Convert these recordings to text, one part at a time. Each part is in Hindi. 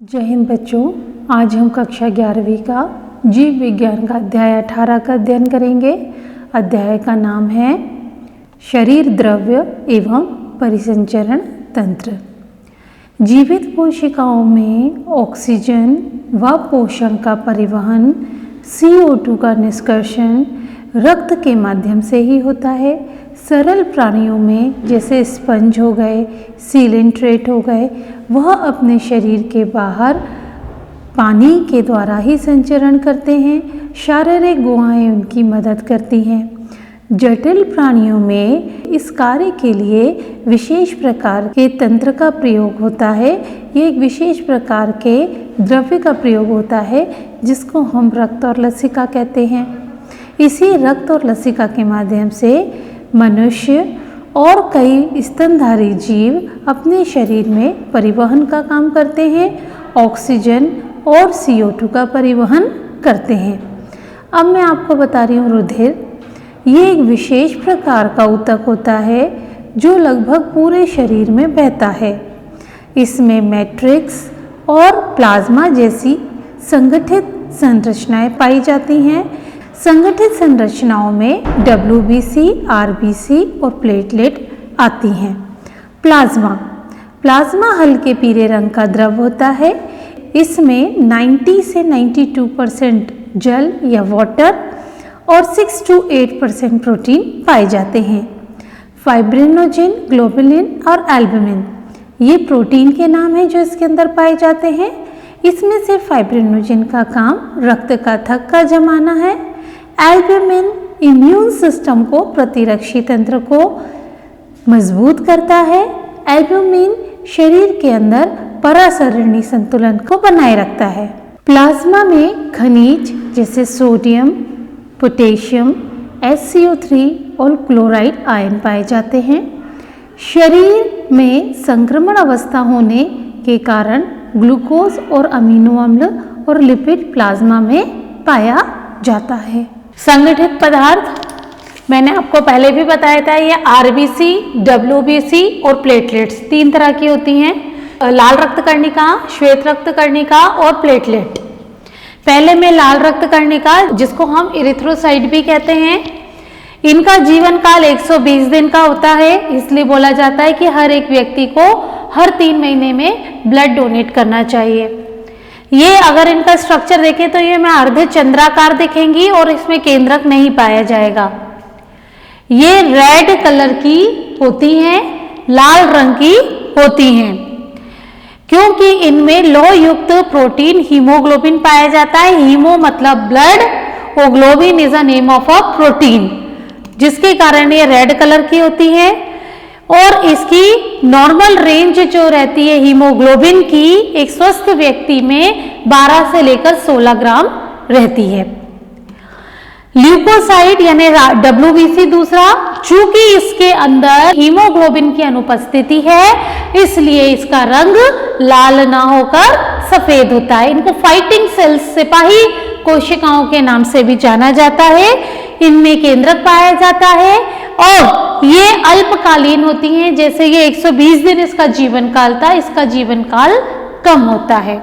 जय हिंद बच्चों, आज हम कक्षा 11वीं का जीव विज्ञान का अध्याय 18 का अध्ययन करेंगे। अध्याय का नाम है शरीर द्रव्य एवं परिसंचरण तंत्र। जीवित कोशिकाओं में ऑक्सीजन व पोषण का परिवहन CO2 का निष्कर्षण रक्त के माध्यम से ही होता है। सरल प्राणियों में जैसे स्पंज हो गए, सीलेंट्रेट हो गए, वह अपने शरीर के बाहर पानी के द्वारा ही संचरण करते हैं। शारीरिक गुहाएं उनकी मदद करती हैं। जटिल प्राणियों में इस कार्य के लिए विशेष प्रकार के तंत्र का प्रयोग होता है। ये एक विशेष प्रकार के द्रव्य का प्रयोग होता है जिसको हम रक्त और लसिका कहते हैं। इसी रक्त और लसिका के माध्यम से मनुष्य और कई स्तनधारी जीव अपने शरीर में परिवहन का काम करते हैं, ऑक्सीजन और CO2 का परिवहन करते हैं। अब मैं आपको बता रही हूँ रुधिर। ये एक विशेष प्रकार का ऊतक होता है जो लगभग पूरे शरीर में बहता है। इसमें मैट्रिक्स और प्लाज्मा जैसी संगठित संरचनाएं पाई जाती हैं। संगठित संरचनाओं में WBC, RBC और प्लेटलेट आती हैं। प्लाज्मा हल्के पीले रंग का द्रव होता है। इसमें 90 से 92% जल या वाटर और 6 to 8% प्रोटीन पाए जाते हैं। फाइब्रिनोजेन, ग्लोबुलिन और एल्बुमिन ये प्रोटीन के नाम हैं जो इसके अंदर पाए जाते हैं। इसमें से फाइब्रिनोजेन का काम रक्त का थक्का जमाना है। एल्बुमिन इम्यून सिस्टम को, प्रतिरक्षी तंत्र को मजबूत करता है। एल्बुमिन शरीर के अंदर परासरणी संतुलन को बनाए रखता है। प्लाज्मा में खनिज जैसे सोडियम, पोटेशियम, SCO3 और क्लोराइड आयन पाए जाते हैं। शरीर में संक्रमण अवस्था होने के कारण ग्लूकोज और अमीनो अम्ल और लिपिड प्लाज्मा में पाया जाता है। संगठित पदार्थ मैंने आपको पहले भी बताया था, ये RBC, WBC और प्लेटलेट्स 3 तरह की होती हैं। लाल रक्त कणिका, श्वेत रक्त कणिका और प्लेटलेट। पहले में लाल रक्त कणिका जिसको हम इरिथ्रोसाइट भी कहते हैं। इनका जीवन काल 120 दिन का होता है, इसलिए बोला जाता है कि हर एक व्यक्ति को हर 3 महीने में ब्लड डोनेट करना चाहिए। ये अगर इनका स्ट्रक्चर देखें तो ये में अर्ध चंद्राकार दिखेंगी और इसमें केंद्रक नहीं पाया जाएगा। ये रेड कलर की होती हैं, लाल रंग की होती हैं, क्योंकि इनमें लौह युक्त प्रोटीन हीमोग्लोबिन पाया जाता है। हीमो मतलब ब्लड और globin is a name of a protein, जिसके कारण ये रेड कलर की होती है। और इसकी नॉर्मल रेंज जो रहती है हीमोग्लोबिन की एक स्वस्थ व्यक्ति में 12 से लेकर 16 ग्राम रहती है। ल्यूकोसाइट यानी WBC दूसरा, चूंकि इसके अंदर हीमोग्लोबिन की अनुपस्थिति है इसलिए इसका रंग लाल ना होकर सफेद होता है। इनको फाइटिंग सेल्स, सिपाही कोशिकाओं के नाम से भी जाना जाता है। इनमें केंद्रक पाया जाता है और ये अल्पकालीन होती हैं। जैसे ये 120 दिन इसका जीवन काल था, इसका जीवन काल कम होता है।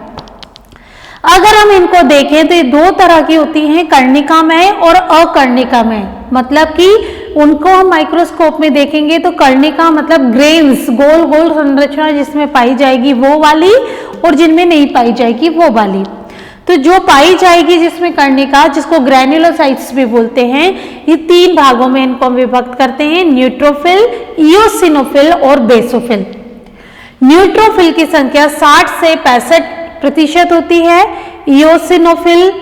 अगर हम इनको देखें तो ये 2 तरह की होती हैं, कर्णिकामय और अकर्णिकामय। मतलब कि उनको हम माइक्रोस्कोप में देखेंगे तो कर्णिका मतलब ग्रेन्स, गोल गोल संरचना जिसमें पाई जाएगी वो वाली, और जिनमें नहीं पाई जाएगी वो वाली। तो जो पाई जाएगी जिसमें कर्णिका, जिसको ग्रैन्युलोसाइट्स भी बोलते हैं, ये 3 भागों में इनको विभक्त करते हैं, न्यूट्रोफिल, इओसिनोफिल और बेसोफिल। न्यूट्रोफिल की संख्या 60 से 65% होती है। इओसिनोफिल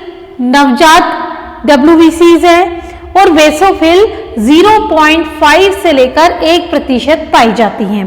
नवजात WBCs है और बेसोफिल 0.5 से लेकर 1% पाई जाती हैं।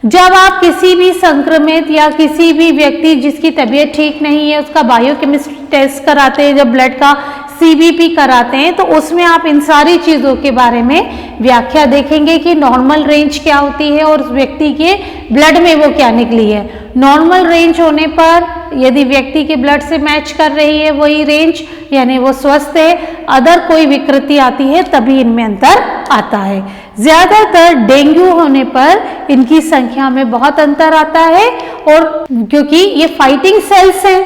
जब आप किसी भी संक्रमित या किसी भी व्यक्ति जिसकी तबीयत ठीक नहीं है उसका बायोकेमिस्ट्री टेस्ट कराते हैं, जब ब्लड का CBP कराते हैं, तो उसमें आप इन सारी चीज़ों के बारे में व्याख्या देखेंगे कि नॉर्मल रेंज क्या होती है और उस व्यक्ति के ब्लड में वो क्या निकली है। नॉर्मल रेंज होने पर यदि व्यक्ति के ब्लड से मैच कर रही है वही रेंज, यानी वो स्वस्थ है। अदर कोई विकृति आती है तभी इनमें अंतर आता है। ज्यादातर डेंगू होने पर इनकी संख्या में बहुत अंतर आता है, और क्योंकि ये फाइटिंग सेल्स हैं,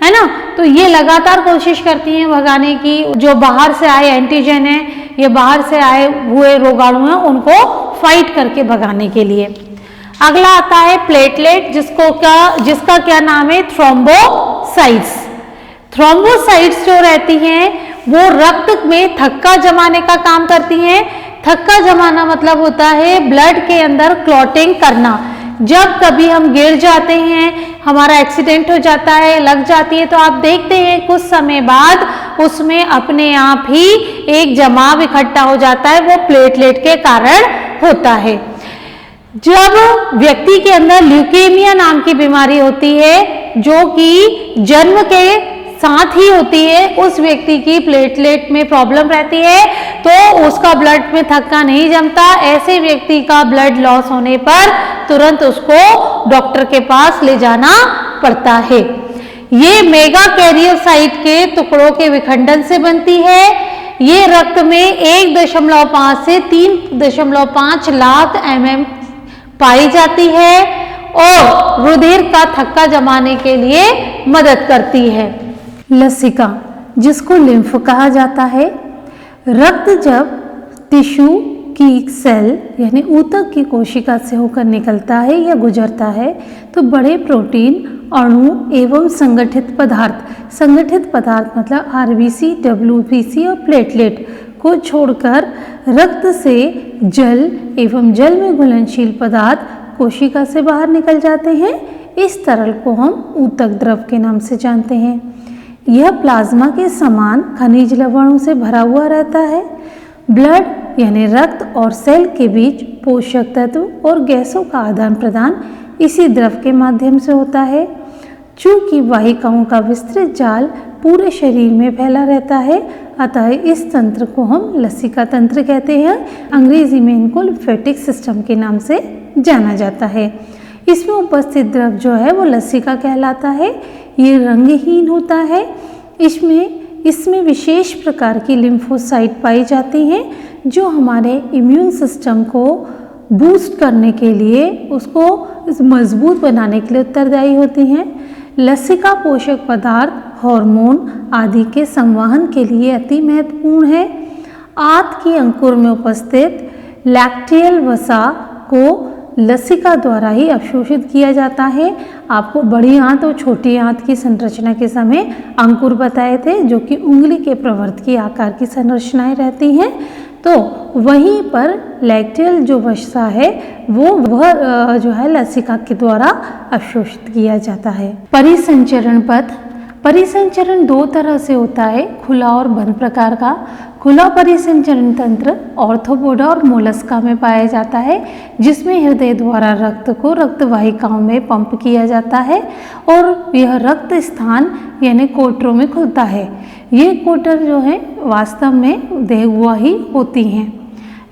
है ना, तो ये लगातार कोशिश करती हैं भगाने की। जो बाहर से आए एंटीजन है, ये बाहर से आए हुए रोगाणु हैं, उनको फाइट करके भगाने के लिए। अगला आता है प्लेटलेट, जिसका क्या नाम है, थ्रोम्बोसाइट्स। थ्रोम्बोसाइट्स जो रहती हैं वो रक्त में थक्का जमाने का काम करती हैं। थक्का जमाना मतलब होता है ब्लड के अंदर क्लॉटिंग करना। जब कभी हम गिर जाते हैं, हमारा एक्सीडेंट हो जाता है, लग जाती है, तो आप देखते हैं कुछ समय बाद उसमें अपने आप ही एक जमाव इकट्ठा हो जाता है, वो प्लेटलेट के कारण होता है। जब व्यक्ति के अंदर ल्यूकेमिया नाम की बीमारी होती है, जो कि जन्म के साथ ही होती है, उस व्यक्ति की प्लेटलेट में प्रॉब्लम रहती है, तो उसका ब्लड में थक्का नहीं जमता। ऐसे व्यक्ति का ब्लड लॉस होने पर तुरंत उसको डॉक्टर के पास ले जाना पड़ता है। ये मेगा कैरियोसाइट के टुकड़ों के विखंडन से बनती है। ये रक्त में 1.5 से 3.5 लाख mm पाई जाती है और रुधिर का थक्का जमाने के लिए मदद करती है। लसिका, जिसको लिम्फ कहा जाता है, रक्त जब टिश्यू की सेल यानी ऊतक की कोशिका से होकर निकलता है या गुजरता है, तो बड़े प्रोटीन अणु एवं संगठित पदार्थ मतलब आरबीसी, डब्ल्यूबीसी और प्लेटलेट को छोड़कर रक्त से जल एवं जल में घुलनशील पदार्थ कोशिका से बाहर निकल जाते हैं। इस तरल को हम ऊतक द्रव के नाम से जानते हैं। यह प्लाज्मा के समान खनिज लवणों से भरा हुआ रहता है। ब्लड यानी रक्त और सेल के बीच पोषक तत्व और गैसों का आदान प्रदान इसी द्रव के माध्यम से होता है। चूंकि वाहिकाओं का विस्तृत जाल पूरे शरीर में फैला रहता है, अतः इस तंत्र को हम लसिका तंत्र कहते हैं। अंग्रेजी में इनको लिम्फेटिक सिस्टम के नाम से जाना जाता है। इसमें उपस्थित द्रव जो है वो लसिका कहलाता है। ये रंगहीन होता है। इसमें विशेष प्रकार की लिम्फोसाइट पाई जाती हैं, जो हमारे इम्यून सिस्टम को बूस्ट करने के लिए, उसको मजबूत बनाने के लिए उत्तरदायी होती हैं। लसिका पोषक पदार्थ, हार्मोन आदि के संवहन के लिए अति महत्वपूर्ण है। आंत की अंकुर में उपस्थित लैक्टियल वसा को लसिका द्वारा ही अवशोषित किया जाता है। आपको बड़ी आंत और छोटी आंत की संरचना के समय अंकुर बताए थे, जो कि उंगली के प्रवर्त की आकार की संरचनाएं रहती हैं। तो वहीं पर लैक्टियल जो वसा है वह जो है लसिका के द्वारा अवशोषित किया जाता है। परिसंचरण पथ, परिसंचरण दो तरह से होता है, खुला और बंद प्रकार का। खुला परिसंचरण तंत्र ऑर्थोपोडा और मोलस्का में पाया जाता है, जिसमें हृदय द्वारा रक्त को रक्त वाहिकाओं में पंप किया जाता है और यह रक्त स्थान यानी कोटरों में खुलता है। ये कोटर जो है वास्तव में देहुआ ही होती हैं।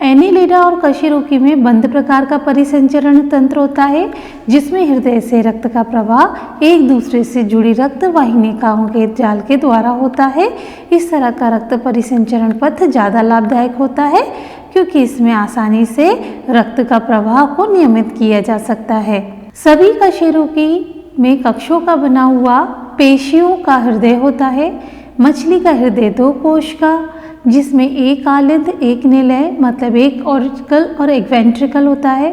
एनिलिडा और कशेरुकी में बंद प्रकार का परिसंचरण तंत्र होता है, जिसमें हृदय से रक्त का प्रवाह एक दूसरे से जुड़ी रक्त वाहिनिकाओं के जाल के द्वारा होता है। इस तरह का रक्त परिसंचरण पथ ज़्यादा लाभदायक होता है, क्योंकि इसमें आसानी से रक्त का प्रवाह को नियमित किया जा सकता है। सभी कशेरुकी में कक्षों का बना हुआ पेशियों का हृदय होता है। मछली का हृदय 2 कोश का, जिसमें एक आलिंद, एक निलय मतलब एक ऑरिकल और एक वेंट्रिकल होता है।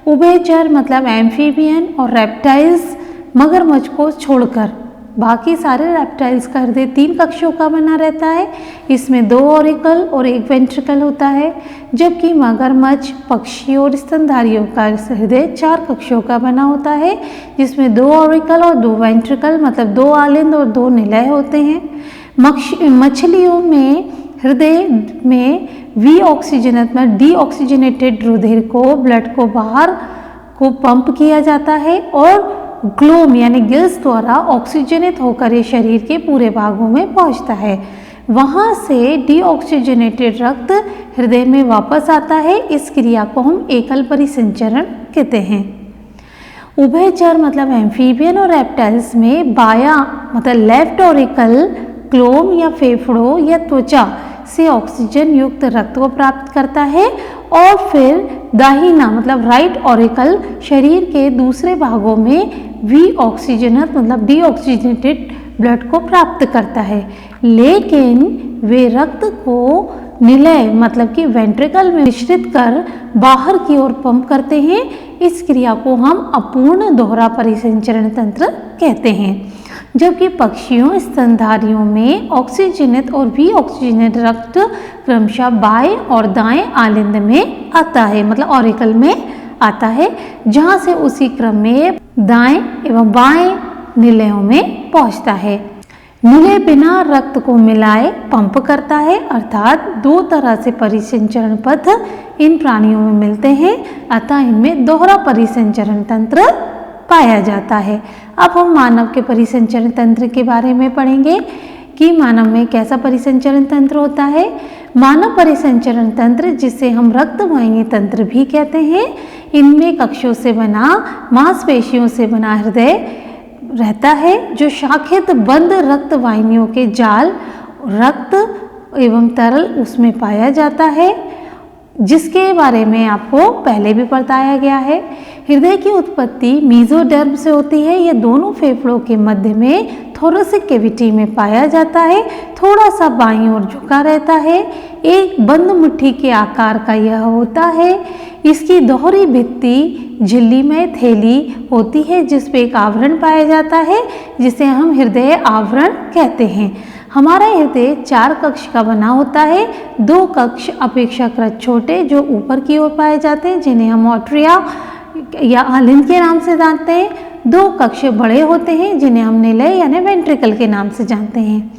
उभयचर मतलब एम्फीबियन और रेप्टाइल्स मगरमच्छ को छोड़कर बाकी सारे रेप्टाइल्स का हृदय 3 कक्षों का बना रहता है। इसमें 2 ऑरिकल और एक वेंट्रिकल होता है, जबकि मगरमच्छ, पक्षी और स्तनधारियों का हृदय 4 कक्षों का बना होता है, जिसमें 2 ऑरिकल और 2 वेंट्रिकल मतलब 2 आलिंद और 2 निलय होते हैं। मछलियों में हृदय में डीऑक्सीजनेटेड रुधिर को ब्लड को बाहर को पंप किया जाता है और ग्लोम यानी गिल्स द्वारा ऑक्सीजनेट होकर ये शरीर के पूरे भागों में पहुंचता है। वहां से डीऑक्सीजनेटेड रक्त हृदय में वापस आता है। इस क्रिया को हम एकल परिसंचरण कहते हैं। उभयचर मतलब एम्फीबियन और रेप्टाइल्स में बायां मतलब लेफ्ट ऑरिकल क्लोम या फेफड़ों या त्वचा से ऑक्सीजन युक्त रक्त को प्राप्त करता है और फिर दाहिना मतलब राइट ऑरिकल शरीर के दूसरे भागों में वी ऑक्सीजनस मतलब डीऑक्सीजनेटेड ब्लड को प्राप्त करता है, लेकिन वे रक्त को निलय मतलब कि वेंट्रिकल में मिश्रित कर बाहर की ओर पंप करते हैं। इस क्रिया को हम अपूर्ण दोहरा परिसंचरण तंत्र कहते हैं। जबकि पक्षियों स्तनधारियों में ऑक्सीजनेट और वी ऑक्सीजनेट रक्त क्रमशः बाएं और दाएं आलिंद में आता है मतलब ऑरिकल में आता है, जहां से उसी क्रम में दाएं एवं बाएं निलयों में पहुंचता है। निलय बिना रक्त को मिलाए पंप करता है, अर्थात दो तरह से परिसंचरण पथ इन प्राणियों में मिलते हैं, अतः इनमें दोहरा परिसंचरण तंत्र पाया जाता है। अब हम मानव के परिसंचरण तंत्र के बारे में पढ़ेंगे कि मानव में कैसा परिसंचरण तंत्र होता है। मानव परिसंचरण तंत्र, जिसे हम रक्तवाहिनी तंत्र भी कहते हैं, इनमें कक्षों से बना मांसपेशियों से बना हृदय रहता है, जो शाखित बंद रक्त वाहिनियों के जाल रक्त एवं तरल उसमें पाया जाता है, जिसके बारे में आपको पहले भी बताया गया है। हृदय की उत्पत्ति मेसोडर्म से होती है। यह दोनों फेफड़ों के मध्य में थोरेसिक कैविटी में पाया जाता है, थोड़ा सा बाईं ओर झुका रहता है। एक बंद मुट्ठी के आकार का यह होता है। इसकी दोहरी भित्ति झिल्ली में थैली होती है, जिस पे एक आवरण पाया जाता है, जिसे हम हृदय आवरण कहते हैं। हमारा हृदय 4 कक्ष का बना होता है। 2 कक्ष अपेक्षाकृत छोटे जो ऊपर की ओर पाए जाते हैं, जिन्हें हम आर्टरिया या आलिंद के नाम से जानते हैं। 2 कक्ष बड़े होते हैं, जिन्हें हम निलय यानी वेंट्रिकल के नाम से जानते हैं।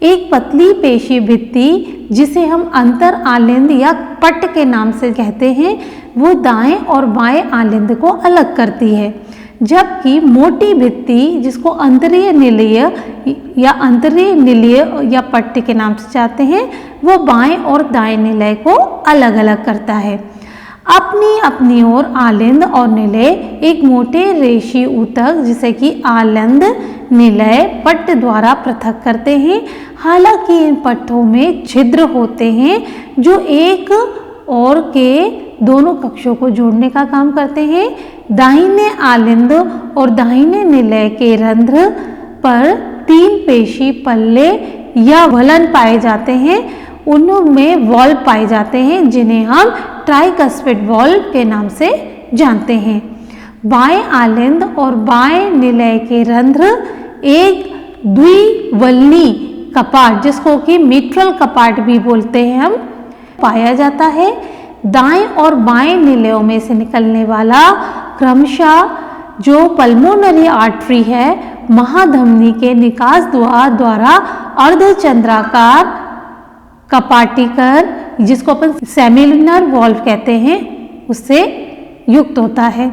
एक पतली पेशी भित्ति, जिसे हम अंतर आलिंद या पट के नाम से कहते हैं, वो दाएं और बाएं आलिंद को अलग करती है, जबकि मोटी भित्ति, जिसको अंतरीय निलय या पट्ट के नाम से चाहते हैं, वो बाएं और दाएं निलय को अलग अलग करता है। अपनी अपनी ओर आलिंद और निलय एक मोटे रेशी ऊतक, जिसे कि आलिंद निलय पट्ट द्वारा पृथक करते हैं। हालांकि इन पट्टों में छिद्र होते हैं, जो एक और के दोनों कक्षों को जोड़ने का काम करते हैं। दाहिने आलिंद और दाहिने निलय के रंध्र पर 3 पेशी पल्ले या वलन पाए जाते हैं। उनमें वॉल्व पाए जाते हैं, जिन्हें हम ट्राइकस्पिड वॉल्व के नाम से जानते हैं। बाएं आलिंद और बाएं निलय के रंध्र एक द्विवल्नी कपाट, जिसको कि मिट्रल कपाट भी बोलते हैं हम, पाया जाता है। दाएं और बाएं निलयों में से निकलने वाला क्रमशः जो पल्मोनरी आर्टरी है, महाधमनी के निकास द्वारा अर्धचंद्राकार कपाटीकर, जिसको अपन सेमिलुनर वॉल्व कहते हैं, उससे युक्त होता है।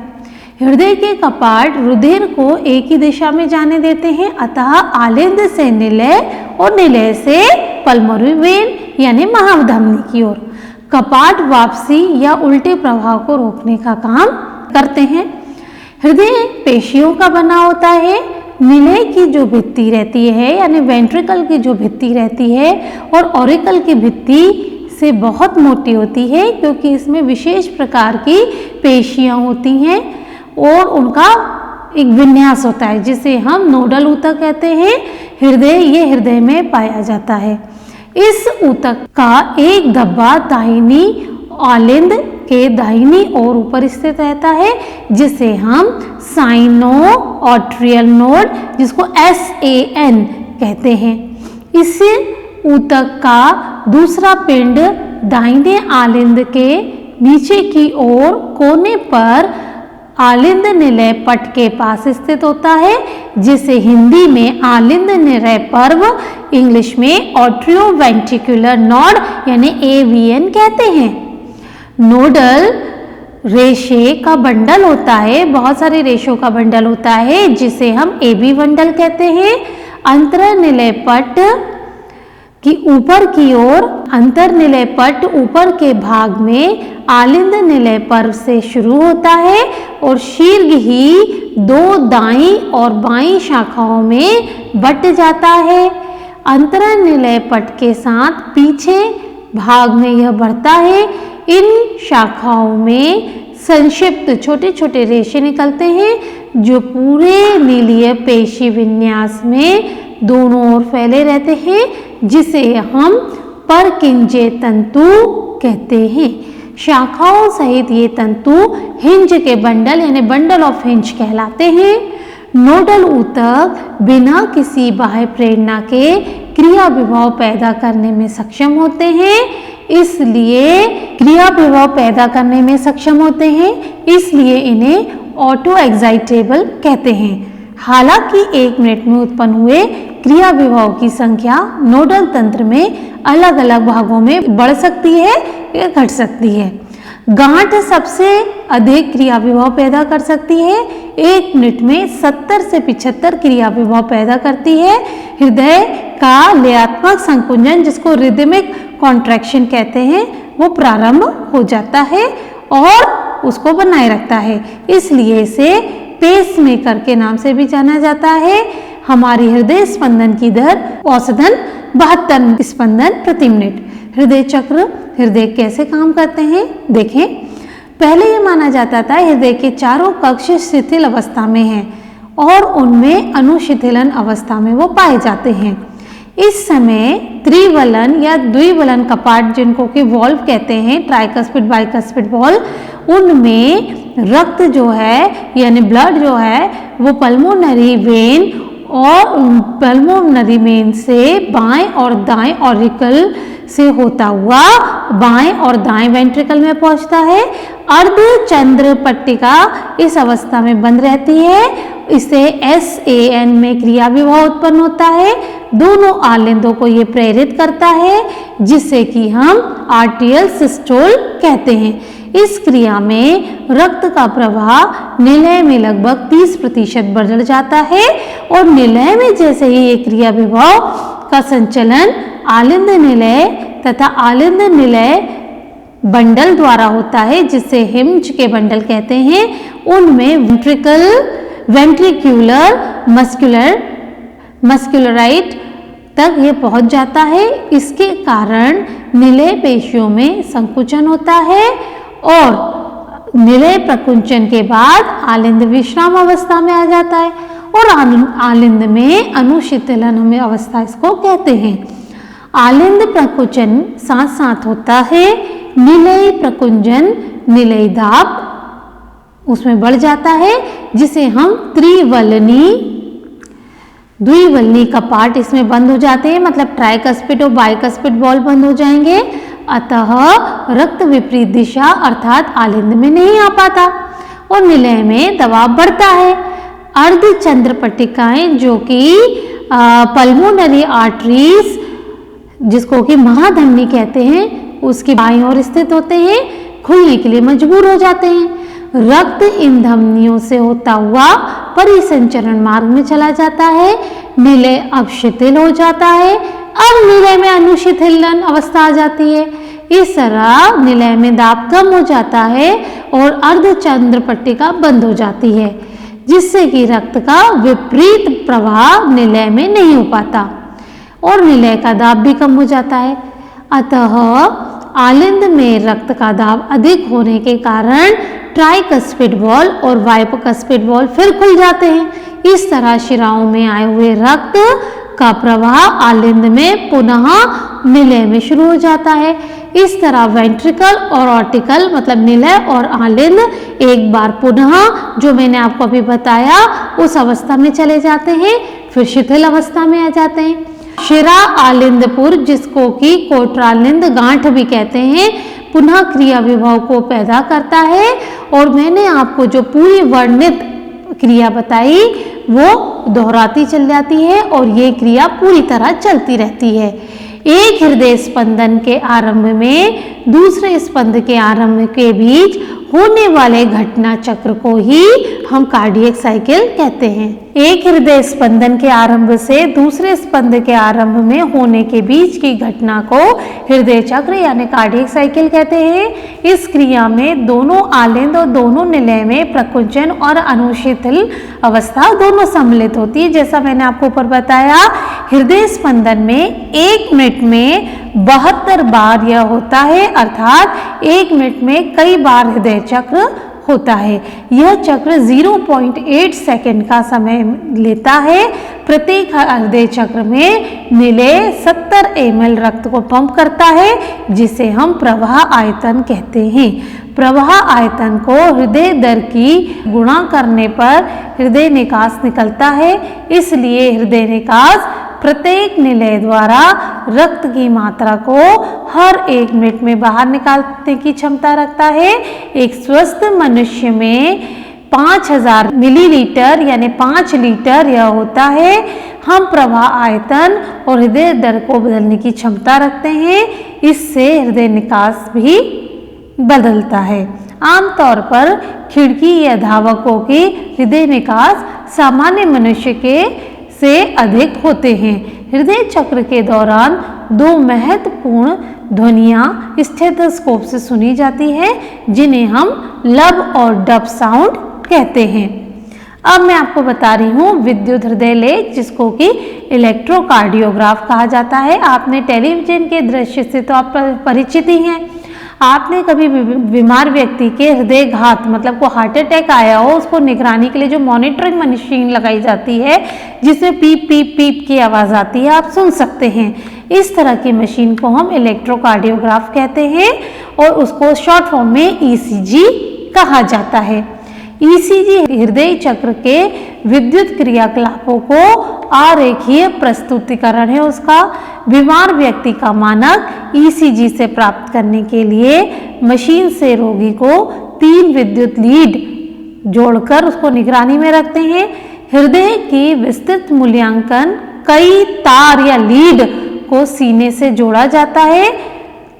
हृदय के कपाट रुधिर को एक ही दिशा में जाने देते हैं, अतः आलिंद से निलय और निलय से पल्मोनरी वेन यानी महाधमनी की ओर कपाट वापसी या उल्टे प्रवाह को रोकने का काम करते हैं। हृदय पेशियों का बना होता है। निलय की जो भित्ति रहती है यानी वेंट्रिकल की जो भित्ति रहती है और ऑरिकल की भित्ति से बहुत मोटी होती है, क्योंकि इसमें विशेष प्रकार की पेशियां होती हैं और उनका एक विन्यास होता है, जिसे हम नोडल ऊतक कहते हैं। ये हृदय में पाया जाता है। इस ऊतक का एक धब्बा दाहिनी आलिंद के दाहिनी ओर ऊपर स्थित रहता है, जिसे हम साइनो आर्टरियल नोड, जिसको SAN कहते हैं। इस ऊतक का दूसरा पिंड दाहिने आलिंद के नीचे की ओर कोने पर आलिंद निलय पट के पास स्थित होता है, जिसे हिंदी में आलिंद निलय पर्व, इंग्लिश में आर्टरियोवेंट्रिकुलर नोड यानी AVN कहते हैं। नोडल रेशे का बंडल होता है, बहुत सारे रेशों का बंडल होता है, जिसे हम AB बंडल कहते हैं। अंतरनिलय पट कि ऊपर की ओर अंतर्निलय पट ऊपर के भाग में आलिंद निलय पर्व से शुरू होता है और शीर्घ ही दो दाईं और बाईं शाखाओं में बट जाता है। अंतर्निलय पट के साथ पीछे भाग में यह बढ़ता है। इन शाखाओं में संक्षिप्त छोटे छोटे रेशे निकलते हैं जो पूरे नीलीय पेशी विन्यास में दोनों ओर फैले रहते हैं, जिसे हम परकिंजे तंतु कहते हैं। शाखाओं सहित ये तंतु हिंज के बंडल यानी बंडल ऑफ हिंज कहलाते हैं। नोडल ऊतक बिना किसी बाह्य प्रेरणा के क्रिया विभव पैदा करने में सक्षम होते हैं, इसलिए क्रिया विभव पैदा करने में सक्षम होते हैं, इसलिए इन्हें ऑटो एक्साइटेबल कहते हैं। हालांकि 1 मिनट में उत्पन्न हुए क्रिया विभव की संख्या नोडल तंत्र में अलग अलग भागों में बढ़ सकती है या घट सकती है। गांठ सबसे अधिक क्रिया विभव पैदा कर सकती है। 1 मिनट में 70 से 75 क्रिया विभव पैदा करती है। हृदय का लयात्मक संकुंचन, जिसको रिदमिक कॉन्ट्रैक्शन कहते हैं, वो प्रारंभ हो जाता है और उसको बनाए रखता है, इसलिए इसे पेसमेकर के नाम से भी जाना जाता है। हमारी हृदय स्पंदन की दर औसतन 72 स्पंदन प्रति मिनट। हृदय चक्र, हृदय कैसे काम करते हैं देखें। पहले ये माना जाता था हृदय के चारों कक्ष शिथिल अवस्था में हैं और उनमें अनुशिथिलन अवस्था में वो पाए जाते हैं। इस समय त्रिवलन या द्विवलन कपाट, जिनको कि वॉल्व कहते हैं, ट्राइकस्पिड बाइकस्पिड वॉल्व, उनमें रक्त जो है यानी ब्लड जो है वो पल्मोनरी वेन और पल्मोनरी वेन से बाएं और दाएं ऑरिकल से होता हुआ बाएं और दाएं वेंट्रिकल में पहुंचता है। अर्धचंद्र पट्टिका इस अवस्था में बंद रहती है। इसे SAN में क्रिया विभव उत्पन्न होता है। दोनों आलिंदों को ये प्रेरित करता है, जिसे कि हम आर्टियल सिस्टोल कहते हैं। इस क्रिया में रक्त का प्रवाह निलय में लगभग 30% बढ़ जाता है और निलय में जैसे ही ये क्रिया विभव का संचलन आलिंद निलय तथा आलिंद निलय बंडल द्वारा होता है, जिसे हिंज के बंडल कहते हैं, उनमें वेंट्रिक्यूलर मस्कुलराइट तक ये पहुंच जाता है। इसके कारण निलय पेशियों में संकुचन होता है और निलय प्रकुंचन के बाद आलिंद विश्राम अवस्था में आ जाता है और आलिंद में अनुशिथिलन अवस्था इसको कहते हैं। आलिंद प्रकुंचन साथ साथ होता है। निलय प्रकुंचन निलय दाब उसमें बढ़ जाता है, जिसे हम द्विवलनी कपाट इसमें बंद हो जाते हैं, मतलब ट्राइकस्पिड और बाइकस्पिड वॉल्व बंद हो जाएंगे। अतः रक्त विपरीत दिशा अर्थात आलिंद में नहीं आ पाता और निलय में दबाव बढ़ता है। अर्धचंद्र पट्टिकाएं जो कि पल्मोनरी आर्टरीज, जिसको कि महाधमनी कहते हैं, उसकी बाईं ओर स्थित होते हैं, खुलने के लिए मजबूर हो जाते हैं। रक्त इन धमनियों से होता हुआ परिसंचरण मार्ग में चला जाता है। निलय अब शिथिल हो जाता है। अब निलय में अनुशिथिलन अवस्था आ जाती है। इस तरह निलय में दाब कम हो जाता है और अर्धचंद्र पट्टिका बंद हो जाती है, जिससे कि रक्त का विपरीत प्रवाह निलय में नहीं हो पाता और निलय का दाब भी कम हो जाता है। अतः आलिंद में रक्त का दाब अधिक होने के कारण ट्राइकस्पिड वॉल्व और बाइकस्पिड वॉल्व फिर खुल जाते हैं। इस तरह शिराओं में आए हुए रक्त का प्रवाह आलिंद में पुनः निलय में शुरू हो जाता है। इस तरह वेंट्रिकल और ऑर्टिकल मतलब निलय और आलिंद एक बार पुनः, जो मैंने आपको अभी बताया, उस अवस्था में चले जाते हैं, फिर शिथिल अवस्था में आ जाते हैं। शिरा आलिंदपुर, जिसको कि कोट्रालिंद गांठ भी कहते हैं, पुनः क्रिया विभव को पैदा करता है और मैंने आपको जो पूरी वर्णित क्रिया बताई वो दोहराती चल जाती है और ये क्रिया पूरी तरह चलती रहती है। एक हृदय स्पंदन के आरंभ में दूसरे स्पंद के आरंभ के बीच होने वाले घटना चक्र को ही हम कार्डियक साइकिल कहते हैं। एक हृदय स्पंदन के आरंभ से दूसरे स्पंद के आरंभ में होने के बीच की घटना को हृदय चक्र यानी कार्डियक साइकिल कहते हैं। इस क्रिया में दोनों आलिंद और दोनों निलय में प्रकुंचन और अनुशिथिल अवस्था दोनों सम्मिलित होती है। जैसा मैंने आपको ऊपर बताया, हृदय स्पंदन में 1 मिनट में 72 बार यह होता है, अर्थात 1 मिनट में कई बार हृदय चक्र होता है। यह चक्र 0.8 सेकंड का समय लेता है। प्रत्येक हृदय चक्र में निलय 70 ml रक्त को पंप करता है, जिसे हम प्रवाह आयतन कहते हैं। प्रवाह आयतन को हृदय दर की गुणा करने पर हृदय निकास निकलता है। इसलिए हृदय निकास प्रत्येक निलय द्वारा रक्त की मात्रा को हर 1 मिनट में बाहर निकालने की क्षमता रखता है। एक स्वस्थ मनुष्य में 5000 मिलीलीटर यानी 5 लीटर यह होता है। हम प्रवाह आयतन और हृदय दर को बदलने की क्षमता रखते हैं। इससे हृदय निकास भी बदलता है। आमतौर पर खिड़की या धावकों के हृदय निकास सामान्य मनुष्य के से अधिक होते हैं। हृदय चक्र के दौरान 2 महत्वपूर्ण ध्वनियां स्टेथोस्कोप से सुनी जाती है, जिन्हें हम लब और डब साउंड कहते हैं। अब मैं आपको बता रही हूँ विद्युत हृदय लेख, जिसको कि इलेक्ट्रोकार्डियोग्राफ कहा जाता है। आपने टेलीविजन के दृश्य से तो आप परिचित ही हैं। आपने कभी बीमार व्यक्ति के हृदय घात मतलब को हार्ट अटैक आया हो, उसको निगरानी के लिए जो मॉनिटरिंग मशीन लगाई जाती है, जिसमें पीप पीप पीप की आवाज़ आती है, आप सुन सकते हैं। इस तरह की मशीन को हम इलेक्ट्रोकार्डियोग्राफ कहते हैं और उसको शॉर्ट फॉर्म में ECG कहा जाता है। ECG हृदय चक्र के विद्युत क्रियाकलापों को आरेखीय प्रस्तुतिकरण है उसका। बीमार व्यक्ति का मानक ECG से प्राप्त करने के लिए मशीन से रोगी को 3 विद्युत लीड जोड़कर उसको निगरानी में रखते हैं। हृदय की विस्तृत मूल्यांकन कई तार या लीड को सीने से जोड़ा जाता है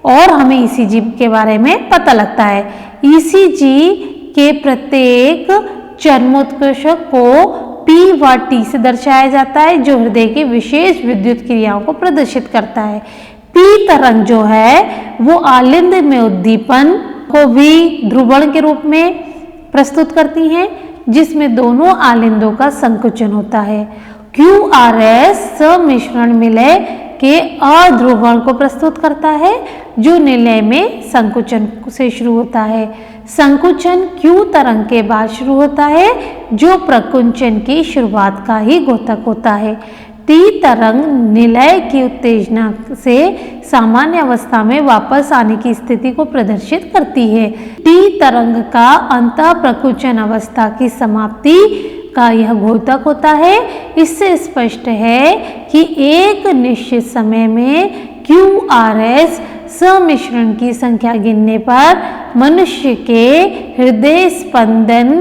और हमें ECG के बारे में पता लगता है। ECG के प्रत्येक चरमोत्कर्षक को P व T से दर्शाया जाता है, जो हृदय की विशेष विद्युत क्रियाओं को प्रदर्शित करता है। P तरंग जो है वो आलिंद में उद्दीपन को भी ध्रुवण के रूप में प्रस्तुत करती हैं, जिसमें दोनों आलिंदों का संकुचन होता है। QRS सम्मिश्रण निलय के अध्रुवण को प्रस्तुत करता है, जो निलय में संकुचन से शुरू होता है। संकुचन Q तरंग के बाद शुरू होता है, जो प्रकुंचन की शुरुआत का ही द्योतक होता है। T तरंग निलय की उत्तेजना से सामान्य अवस्था में वापस आने की स्थिति को प्रदर्शित करती है। T तरंग का अंतः प्रकुंचन अवस्था की समाप्ति का यह द्योतक होता है। इससे स्पष्ट है कि एक निश्चित समय में QRS सम्मिश्रण की संख्या गिनने पर मनुष्य के हृदय स्पंदन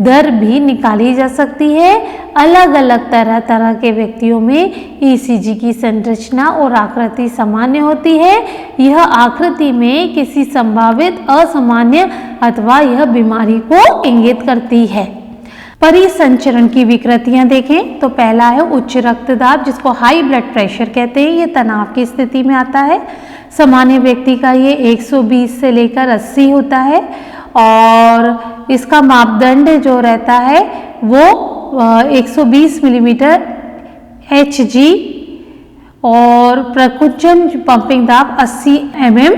दर भी निकाली जा सकती है। अलग अलग तरह के व्यक्तियों में ECG की संरचना और आकृति सामान्य होती है। यह आकृति में किसी संभावित असामान्य अथवा यह बीमारी को इंगित करती है। परिसंचरण की विकृतियां देखें तो पहला है उच्च रक्तदाब, जिसको हाई ब्लड प्रेशर कहते हैं। ये तनाव की स्थिति में आता है। सामान्य व्यक्ति का ये 120 से लेकर 80 होता है और इसका मापदंड जो रहता है वो 120 मिलीमीटर Hg और प्रकुंचन पंपिंग दाब 80 mm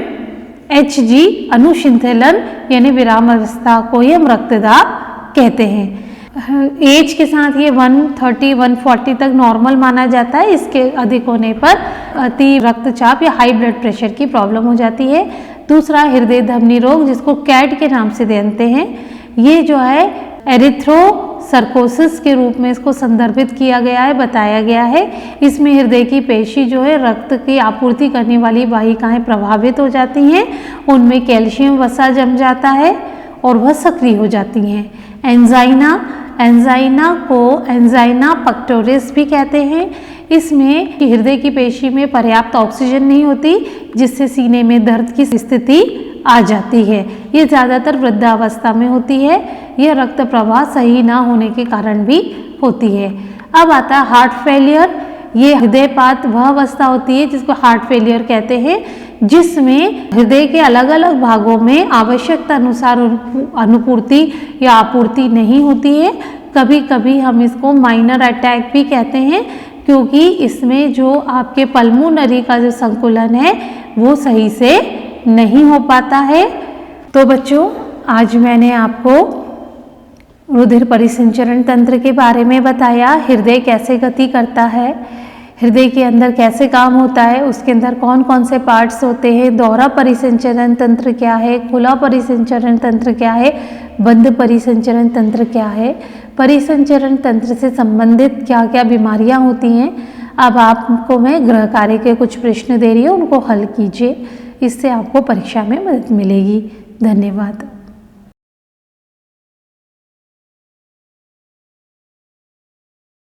Hg। अनुशीतलन यानी विराम अवस्था को ही हम रक्तदाब कहते हैं। एज के साथ ये 130-140 तक नॉर्मल माना जाता है। इसके अधिक होने पर अति रक्तचाप या हाई ब्लड प्रेशर की प्रॉब्लम हो जाती है। दूसरा हृदय धमनी रोग, जिसको कैड के नाम से जानते हैं। ये जो है एरिथ्रोसर्कोसिस के रूप में इसको संदर्भित किया गया है, बताया गया है। इसमें हृदय की पेशी जो है रक्त की आपूर्ति करने वाली वाहिकाएं प्रभावित हो जाती हैं, उनमें कैल्शियम वसा जम जाता है और वह सक्रिय हो जाती हैं। एंजाइना को एंजाइना पेक्टोरिस भी कहते हैं। इसमें हृदय की पेशी में पर्याप्त ऑक्सीजन नहीं होती, जिससे सीने में दर्द की स्थिति आ जाती है। ये ज़्यादातर वृद्धावस्था में होती है। यह रक्त प्रवाह सही ना होने के कारण भी होती है। अब आता है हार्ट फेलियर। ये हृदयपात वह अवस्था होती है जिसको हार्ट फेलियर कहते हैं, जिसमें हृदय के अलग अलग भागों में आवश्यकता अनुसार अनुपूर्ति या आपूर्ति नहीं होती है। कभी कभी हम इसको माइनर अटैक भी कहते हैं, क्योंकि इसमें जो आपके पल्मोनरी का जो संकुलन है वो सही से नहीं हो पाता है। तो बच्चों, आज मैंने आपको रुधिर परिसंचरण तंत्र के बारे में बताया। हृदय कैसे गति करता है, हृदय के अंदर कैसे काम होता है, उसके अंदर कौन कौन से पार्ट्स होते हैं, दोहरा परिसंचरण तंत्र क्या है, खुला परिसंचरण तंत्र क्या है, बंद परिसंचरण तंत्र क्या है, परिसंचरण तंत्र से संबंधित क्या क्या बीमारियां होती हैं। अब आपको मैं गृह कार्य के कुछ प्रश्न दे रही हूँ, उनको हल कीजिए, इससे आपको परीक्षा में मदद मिलेगी। धन्यवाद।